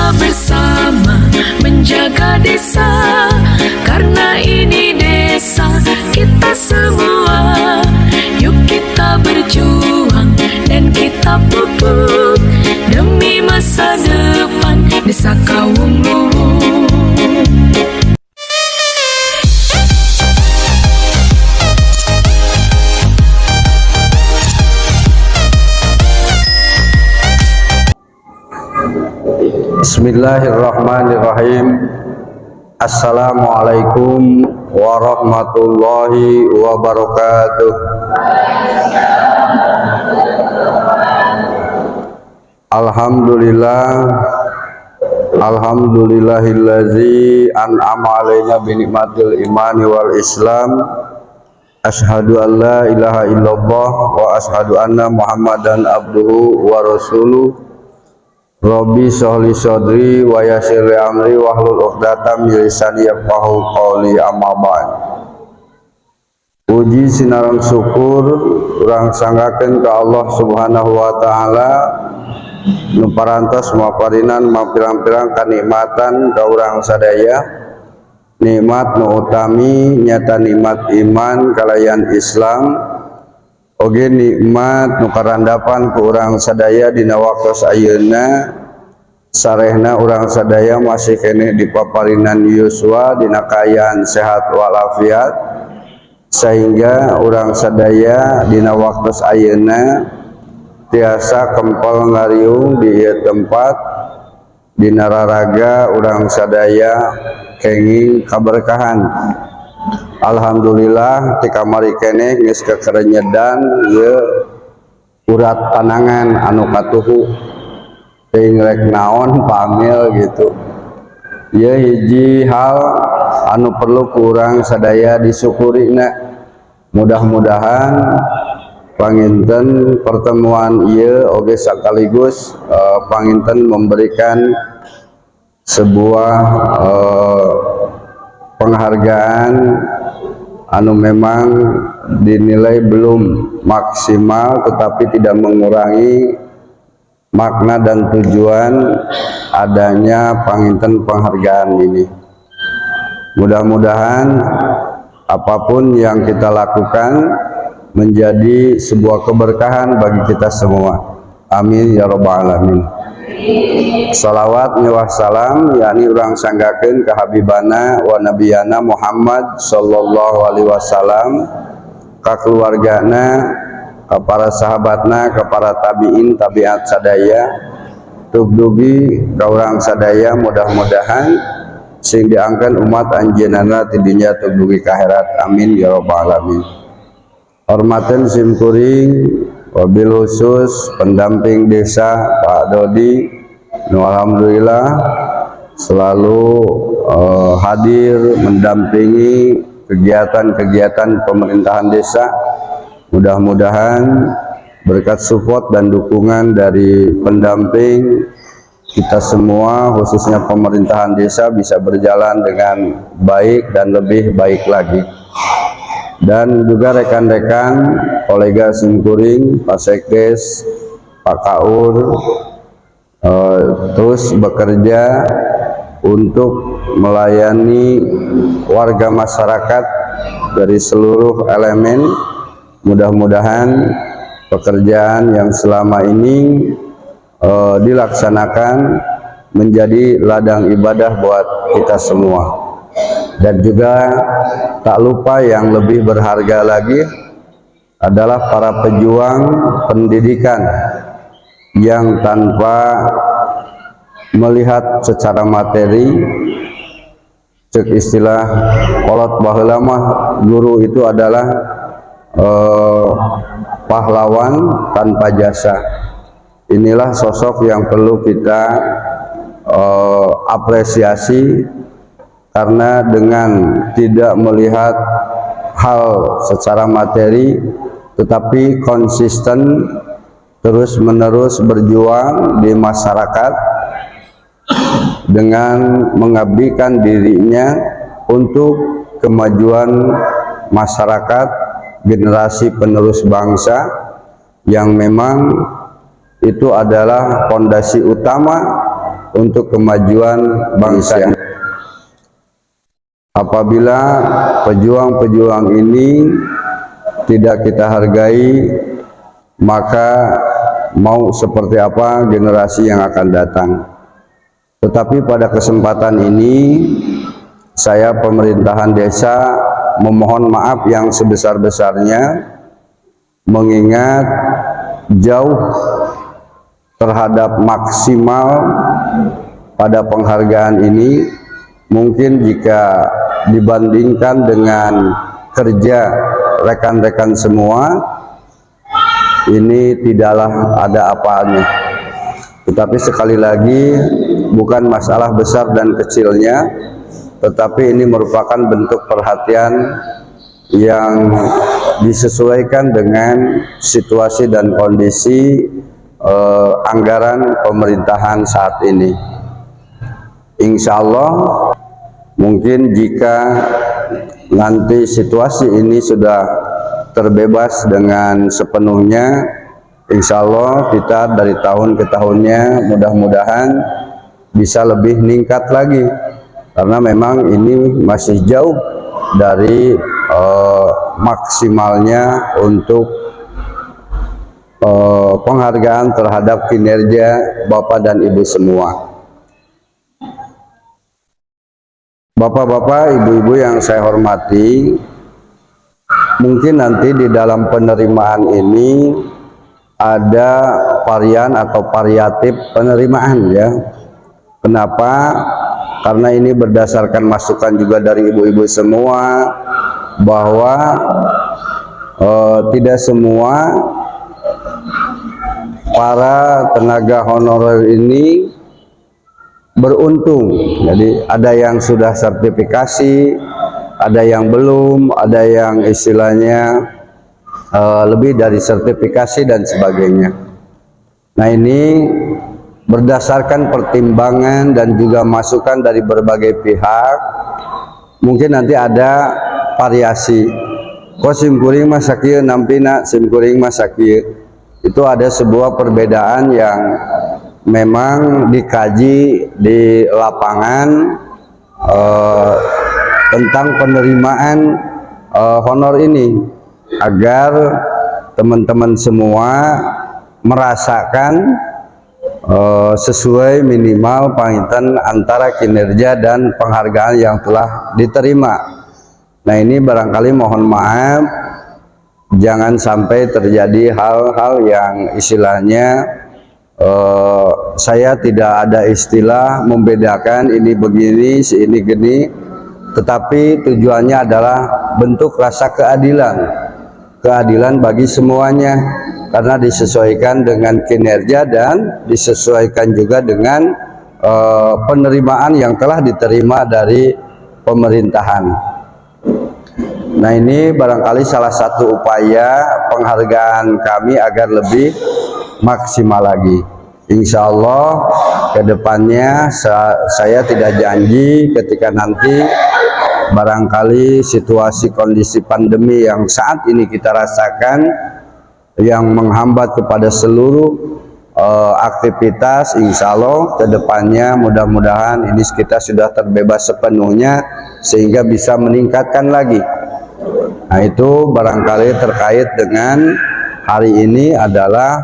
kita bersama menjaga desa, karena ini desa kita semua. Yuk kita berjuang dan kita pupuk demi masa depan desa Kawung Luwu. Bismillahirrahmanirrahim. Assalamualaikum warahmatullahi wabarakatuh. Alhamdulillahillazi an'ama alaina binikmatil imani wal islam. Ashhadu an la ilaha illallah wa ashhadu anna muhammadan abduhu wa rasuluh. Rabbi sholli shodri wa yassir li amri wahlul 'uqdatam min lisani yafqahu qawli, amma ba'd. Puji sinareng syukur urang sanggakeun ka Allah Subhanahu wa taala nu parantos maparinan pirang-pirang kanikmatan ka urang sadaya. Nikmat nu utami nyata nikmat iman kalayan Islam, oge nikmat nu karandapan ku urang sadaya dina waktos ayeuna. Sarehna urang sadaya masih keneh dipaparinan yuswa dina kaayaan sehat walafiat, sehingga urang sadaya dina waktos ayeuna tiasa kempel ngariung di ieu tempat dina raraga urang sadaya kenging kaberkahan. Alhamdulillah ti kamari keneh geus kekerenyedan ieu urat panangan anu katuhu teuing rek naon pamil gitu. Ieu hiji hal anu perlu kurang sadaya disyukurina. Mudah-mudahan panginten pertemuan ieu oge sakaligus panginten memberikan sebuah penghargaan anu memang dinilai belum maksimal tetapi tidak mengurangi makna dan tujuan adanya panginten penghargaan ini. Mudah-mudahan apapun yang kita lakukan menjadi sebuah keberkahan bagi kita semua. Amin ya rabbal alamin. Salawat miwah salam yakni urang sanggakeun ka habibana wa nabiyana Muhammad sallallahu alaihi wasallam, ka keluargana, ka para sahabatna, ka para tabiin tabiat sadaya, tugdugi ka urang sadaya. Mudah-mudahan sing diangkan umat anjeunna ti dinya tugdugi ka akhirat. Amin ya rabbal alamin. Hormaten simkuring wabil khusus pendamping desa Pak Dodi nu alhamdulillah selalu hadir mendampingi kegiatan-kegiatan pemerintahan desa. Mudah-mudahan berkat support dan dukungan dari pendamping kita semua khususnya pemerintahan desa bisa berjalan dengan baik dan lebih baik lagi. Dan juga rekan-rekan kolega simkuring, Pak Sekdes, Pak Kaur terus bekerja untuk melayani warga masyarakat dari seluruh elemen. Mudah-mudahan pekerjaan yang selama ini dilaksanakan menjadi ladang ibadah buat kita semua. Dan juga tak lupa yang lebih berharga lagi adalah para pejuang pendidikan yang tanpa melihat secara materi, cek istilah kolot baheula mah guru itu adalah pahlawan tanpa jasa. Inilah sosok yang perlu kita apresiasi, karena dengan tidak melihat hal secara materi tetapi konsisten terus-menerus berjuang di masyarakat dengan mengabdikan dirinya untuk kemajuan masyarakat, generasi penerus bangsa, yang memang itu adalah fondasi utama untuk kemajuan bangsa. Apabila pejuang-pejuang ini tidak kita hargai, maka mau seperti apa generasi yang akan datang. Tetapi pada kesempatan ini, saya pemerintahan desa memohon maaf yang sebesar-besarnya, mengingat jauh terhadap maksimal pada penghargaan ini. Mungkin jika dibandingkan dengan kerja rekan-rekan semua, ini tidaklah ada apa-apanya. Tetapi sekali lagi, bukan masalah besar dan kecilnya, tetapi ini merupakan bentuk perhatian yang disesuaikan dengan situasi dan kondisi anggaran pemerintahan saat ini. Insya Allah, mungkin jika nanti situasi ini sudah terbebas dengan sepenuhnya, insya Allah kita dari tahun ke tahunnya mudah-mudahan bisa lebih meningkat lagi, karena memang ini masih jauh dari maksimalnya untuk penghargaan terhadap kinerja Bapak dan Ibu semua. Bapak-bapak, ibu-ibu yang saya hormati, mungkin nanti di dalam penerimaan ini ada varian atau variatif penerimaan ya. Kenapa? Karena ini berdasarkan masukan juga dari ibu-ibu semua, bahwa tidak semua para tenaga honorer ini beruntung. Jadi ada yang sudah sertifikasi, ada yang belum, ada yang istilahnya lebih dari sertifikasi dan sebagainya. Nah, ini berdasarkan pertimbangan dan juga masukan dari berbagai pihak, mungkin nanti ada variasi. Kok simkuring mas sakit, nampina simkuring mas sakit. Itu ada sebuah perbedaan yang memang dikaji di lapangan tentang penerimaan honor ini, agar teman-teman semua merasakan sesuai minimal pangitan antara kinerja dan penghargaan yang telah diterima. Nah, ini barangkali mohon maaf, jangan sampai terjadi hal-hal yang istilahnya saya tidak ada istilah membedakan ini begini, ini gini, tetapi tujuannya adalah bentuk rasa keadilan bagi semuanya, karena disesuaikan dengan kinerja dan disesuaikan juga dengan penerimaan yang telah diterima dari pemerintahan. Nah, ini barangkali salah satu upaya penghargaan kami agar lebih maksimal lagi. Insya Allah kedepannya saya tidak janji ketika nanti barangkali situasi kondisi pandemi yang saat ini kita rasakan yang menghambat kepada seluruh aktivitas, insya Allah kedepannya mudah-mudahan ini kita sudah terbebas sepenuhnya sehingga bisa meningkatkan lagi. Nah, itu barangkali terkait dengan hari ini adalah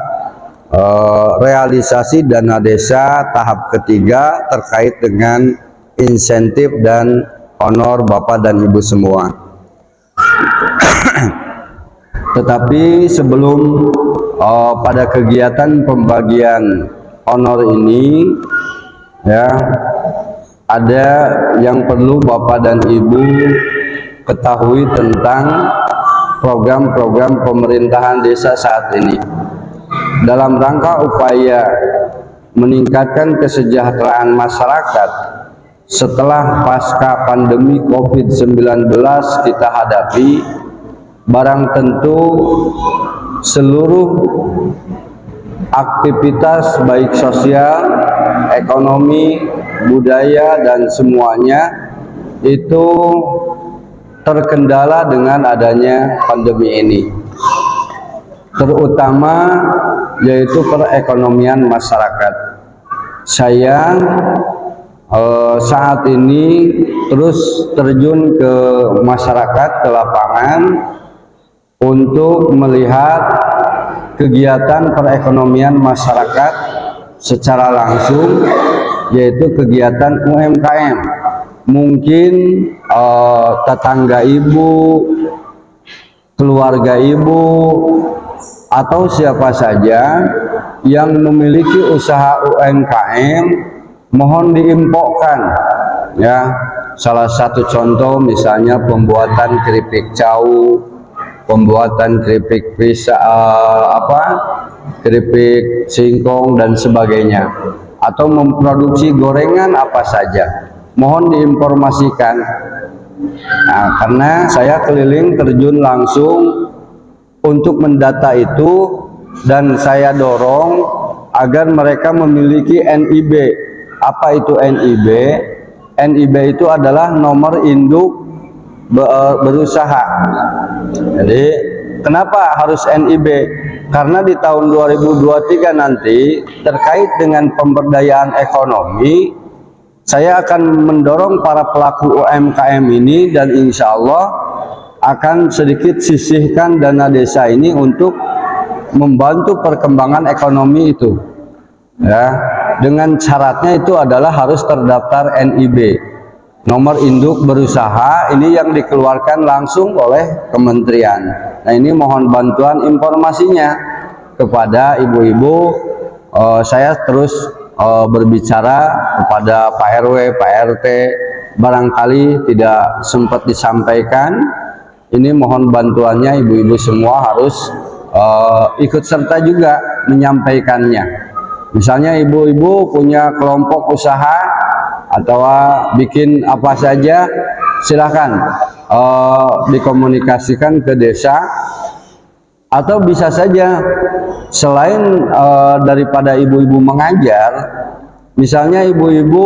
realisasi dana desa tahap ketiga terkait dengan insentif dan honor Bapak dan Ibu semua. Tetapi sebelum pada kegiatan pembagian honor ini ya, ada yang perlu Bapak dan Ibu ketahui tentang program-program pemerintahan desa saat ini. Dalam rangka upaya meningkatkan kesejahteraan masyarakat setelah pasca pandemi COVID-19 kita hadapi, barang tentu seluruh aktivitas baik sosial, ekonomi, budaya dan semuanya itu terkendala dengan adanya pandemi ini, terutama yaitu perekonomian masyarakat. saya saat ini terus terjun ke masyarakat, ke lapangan untuk melihat kegiatan perekonomian masyarakat secara langsung, yaitu kegiatan UMKM. Mungkin tetangga ibu, keluarga ibu, atau siapa saja yang memiliki usaha UMKM, mohon diinfokan ya. Salah satu contoh misalnya pembuatan keripik cau, pembuatan keripik keripik singkong dan sebagainya, atau memproduksi gorengan apa saja, mohon diinformasikan. Nah, karena saya keliling terjun langsung untuk mendata itu, dan saya dorong agar mereka memiliki NIB. Apa itu NIB? NIB itu adalah nomor induk berusaha. Jadi kenapa harus NIB? Karena di tahun 2023 nanti terkait dengan pemberdayaan ekonomi, saya akan mendorong para pelaku UMKM ini, dan insya Allah akan sedikit sisihkan dana desa ini untuk membantu perkembangan ekonomi itu ya. Dengan syaratnya itu adalah harus terdaftar NIB, nomor induk berusaha, ini yang dikeluarkan langsung oleh kementerian. Nah, ini mohon bantuan informasinya kepada ibu-ibu. Saya terus berbicara kepada Pak RW, Pak RT, barangkali tidak sempat disampaikan, ini mohon bantuannya. Ibu-ibu semua harus ikut serta juga menyampaikannya. Misalnya ibu-ibu punya kelompok usaha atau bikin apa saja, silahkan dikomunikasikan ke desa. Atau bisa saja selain daripada ibu-ibu mengajar, misalnya ibu-ibu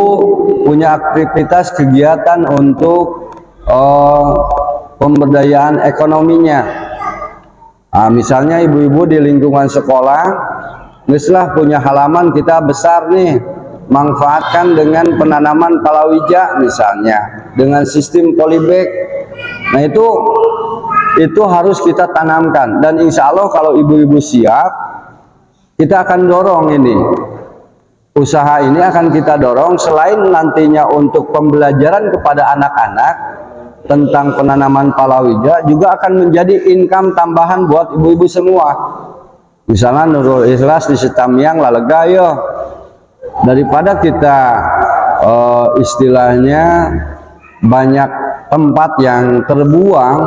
punya aktivitas kegiatan untuk pemberdayaan ekonominya. Nah, misalnya ibu-ibu di lingkungan sekolah, misalnya punya halaman kita besar nih, manfaatkan dengan penanaman palawija misalnya, dengan sistem polybag. Nah, itu harus kita tanamkan, dan insya Allah kalau ibu-ibu siap, kita akan dorong ini. Usaha ini akan kita dorong, selain nantinya untuk pembelajaran kepada anak-anak tentang penanaman palawija, juga akan menjadi income tambahan buat ibu-ibu semua. Misalnya Nurul Ikhlas di Setamiang Lalega, yo, daripada kita istilahnya banyak tempat yang terbuang,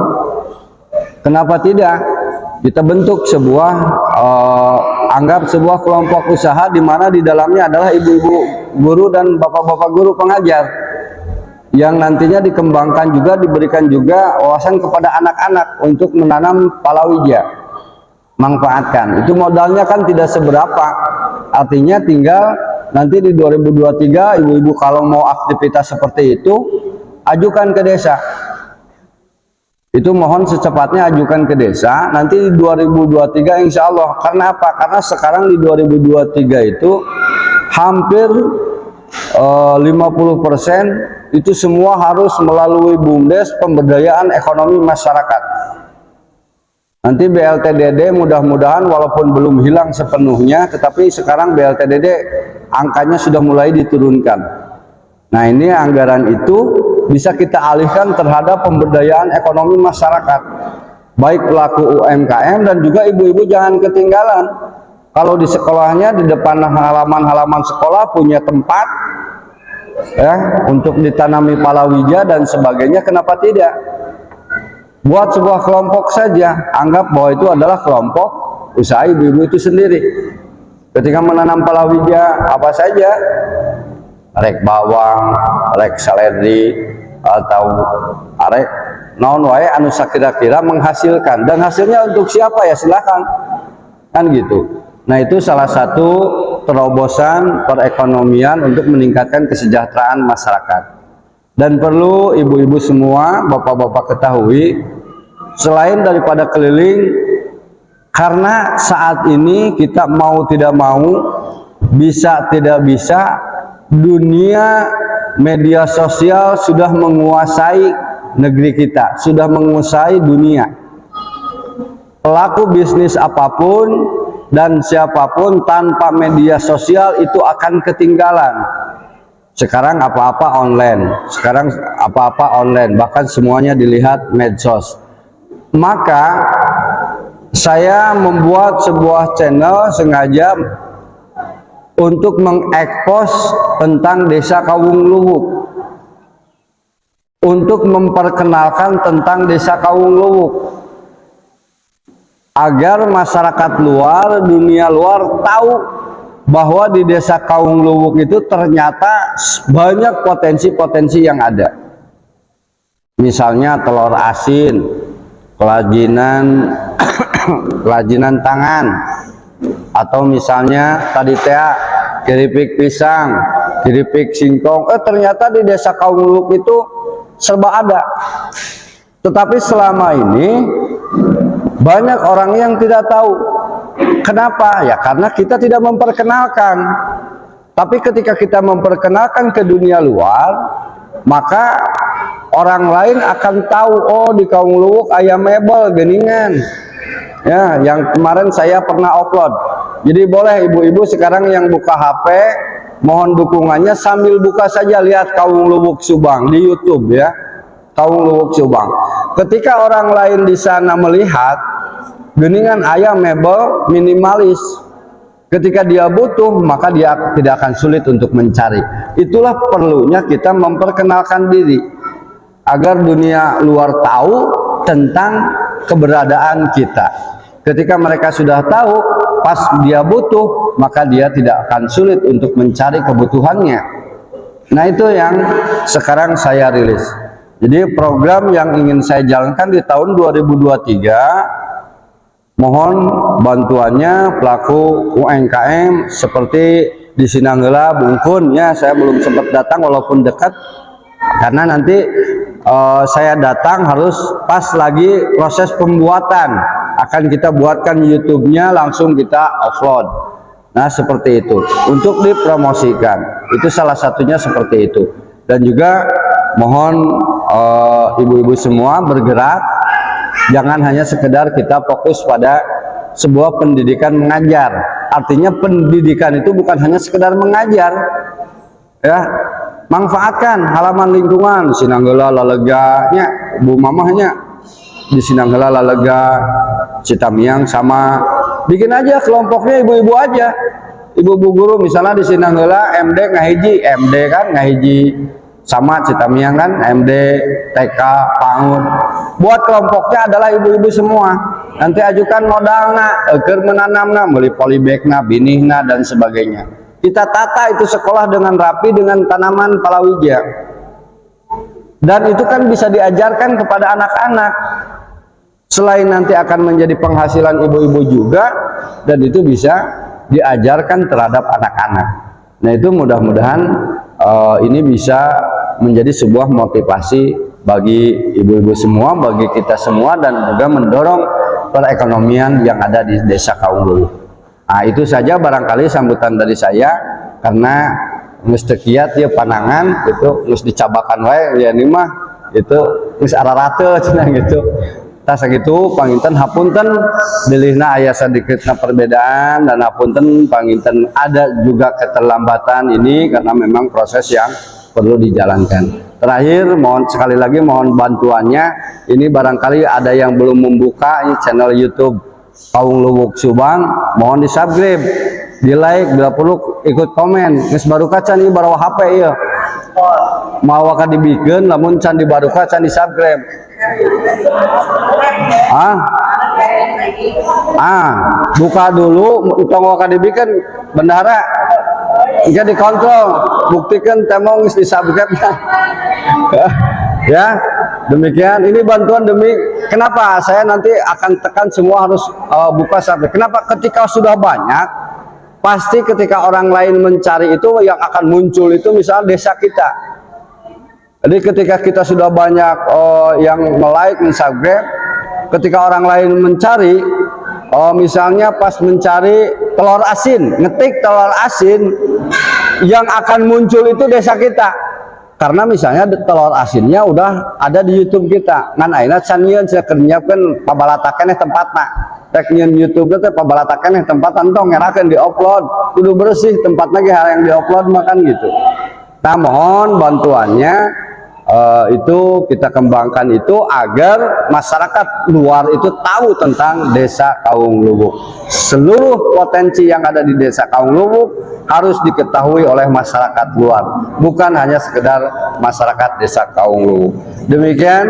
kenapa tidak kita bentuk sebuah anggap sebuah kelompok usaha di mana di dalamnya adalah ibu-ibu guru dan bapak-bapak guru pengajar, yang nantinya dikembangkan juga, diberikan juga wawasan kepada anak-anak untuk menanam palawija. Manfaatkan, itu modalnya kan tidak seberapa, artinya tinggal nanti di 2023 ibu-ibu kalau mau aktivitas seperti itu, ajukan ke desa. Itu mohon secepatnya ajukan ke desa, nanti di 2023 insya Allah. Karena apa? Karena sekarang di 2023 itu hampir 50% itu semua harus melalui BUMDes, pemberdayaan ekonomi masyarakat. Nanti BLTDD mudah-mudahan walaupun belum hilang sepenuhnya, tetapi sekarang BLTDD angkanya sudah mulai diturunkan. Nah, ini anggaran itu bisa kita alihkan terhadap pemberdayaan ekonomi masyarakat, baik pelaku UMKM dan juga ibu-ibu jangan ketinggalan. Kalau di sekolahnya, di depan halaman-halaman sekolah punya tempat ya untuk ditanami palawija dan sebagainya, kenapa tidak? Buat sebuah kelompok saja, anggap bahwa itu adalah kelompok usaha ibu-ibu itu sendiri. Ketika menanam palawija apa saja, rek bawang, rek seledri, atau rek naon wae anu sakira-kira menghasilkan, dan hasilnya untuk siapa ya silakan, kan gitu. Nah, itu salah satu terobosan perekonomian untuk meningkatkan kesejahteraan masyarakat. Dan perlu ibu-ibu semua, bapak-bapak ketahui, selain daripada keliling, karena saat ini kita mau tidak mau bisa tidak bisa, dunia media sosial sudah menguasai negeri kita, sudah menguasai dunia. Pelaku bisnis apapun dan siapapun tanpa media sosial itu akan ketinggalan. Sekarang apa-apa online, bahkan semuanya dilihat medsos. Maka saya membuat sebuah channel sengaja untuk mengekspos tentang Desa Kawung Luwuk, untuk memperkenalkan tentang Desa Kawung Luwuk, agar masyarakat luar, dunia luar tahu bahwa di Desa Kawung Luwuk itu ternyata banyak potensi-potensi yang ada. Misalnya telur asin, kerajinan tangan, atau misalnya tadi keripik pisang, keripik singkong. Ternyata di Desa Kawung Luwuk itu serba ada. Tetapi selama ini banyak orang yang tidak tahu. Kenapa? Ya karena kita tidak memperkenalkan. Tapi ketika kita memperkenalkan ke dunia luar, maka orang lain akan tahu, oh di Kawung Luwuk ayam mebel geningan. Ya, yang kemarin saya pernah upload. Jadi boleh ibu-ibu sekarang yang buka HP, mohon dukungannya sambil buka saja, lihat Kawung Luwuk Subang di YouTube ya. Kawung Luwuk Subang. Ketika orang lain di sana melihat geningan ayam mebel minimalis, ketika dia butuh maka dia tidak akan sulit untuk mencari. Itulah perlunya kita memperkenalkan diri agar dunia luar tahu tentang keberadaan kita. Ketika mereka sudah tahu, pas dia butuh, maka dia tidak akan sulit untuk mencari kebutuhannya. Nah, itu yang sekarang saya rilis. Jadi program yang ingin saya jalankan di tahun 2023, mohon bantuannya pelaku UMKM seperti di Sinanggela, Bungkun ya. Saya belum sempat datang walaupun dekat, karena nanti saya datang harus pas lagi proses pembuatan, akan kita buatkan YouTube-nya, langsung kita upload. Nah seperti itu untuk dipromosikan, itu salah satunya seperti itu. Dan juga mohon ibu-ibu semua bergerak, jangan hanya sekedar kita fokus pada sebuah pendidikan mengajar. Artinya pendidikan itu bukan hanya sekedar mengajar ya, manfaatkan halaman lingkungan. Sinanggela Laleganya, Bu Mamahnya di Sinanggela Lalega, Citamiang sama, bikin aja kelompoknya ibu-ibu aja, ibu-ibu guru misalnya di Sinanggela MD ngahiji, MD kan ngahiji, sama Citamiang kan MD, TK, PAUD. Buat kelompoknya adalah ibu-ibu semua. Nanti ajukan modalna, eker menanamna, beli polybagna, binihna dan sebagainya. Kita tata itu sekolah dengan rapi dengan tanaman palawija. Dan itu kan bisa diajarkan kepada anak-anak. Selain nanti akan menjadi penghasilan ibu-ibu juga, dan itu bisa diajarkan terhadap anak-anak. Nah itu mudah-mudahan ini bisa menjadi sebuah motivasi bagi ibu-ibu semua, bagi kita semua, dan juga mendorong perekonomian yang ada di Desa Kawung Luwuk. Nah itu saja barangkali sambutan dari saya, karena mesti kiat ya panangan itu mesti dicabakan wae ya, ini mah itu geus ararate cenah gitu. Tas gitu panginten hapunten dilihna aya sedikitna perbedaan, dan hapunten panginten ada juga keterlambatan ini karena memang proses yang perlu dijalankan. Terakhir mohon sekali lagi mohon bantuannya, ini barangkali ada yang belum membuka ini channel YouTube Kawung Luwuk Subang, mohon di subscribe, di like, bila perlu ikut komen. Geus baruka can ieu barawa HP ieu. Mau ka dibikeun lamun can di baruka can di subscribe. Buka dulu tong ka dibikeun bendahara. Jika dikontrol, buktikan temong di subscribe. Ya, demikian. Ini bantuan demi kenapa saya nanti akan tekan semua harus buka subscribe. Kenapa? Ketika sudah banyak, pasti ketika orang lain mencari itu yang akan muncul itu misalnya desa kita. Jadi ketika kita sudah banyak yang like, subscribe, ketika orang lain mencari, misalnya pas mencari telur asin, ngetik telur asin, yang akan muncul itu desa kita. Karena misalnya telur asinnya udah ada di YouTube kita. Ngan ayeuna can nyieun saya nyiapkeun pabalatakeun tempatna. Tek nyieun YouTube teh pabalatakeun tempat antong ngerakeun di-upload. Kudu bersih tempatna ge yang di-upload makan gitu. Nah, mohon bantuannya itu kita kembangkan itu agar masyarakat luar itu tahu tentang Desa Kaung Lubuk. Seluruh potensi yang ada di Desa Kaung Lubuk harus diketahui oleh masyarakat luar, bukan hanya sekedar masyarakat Desa Kaung Lubuk. Demikian,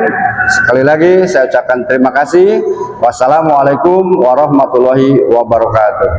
sekali lagi saya ucapkan terima kasih. Wassalamualaikum warahmatullahi wabarakatuh.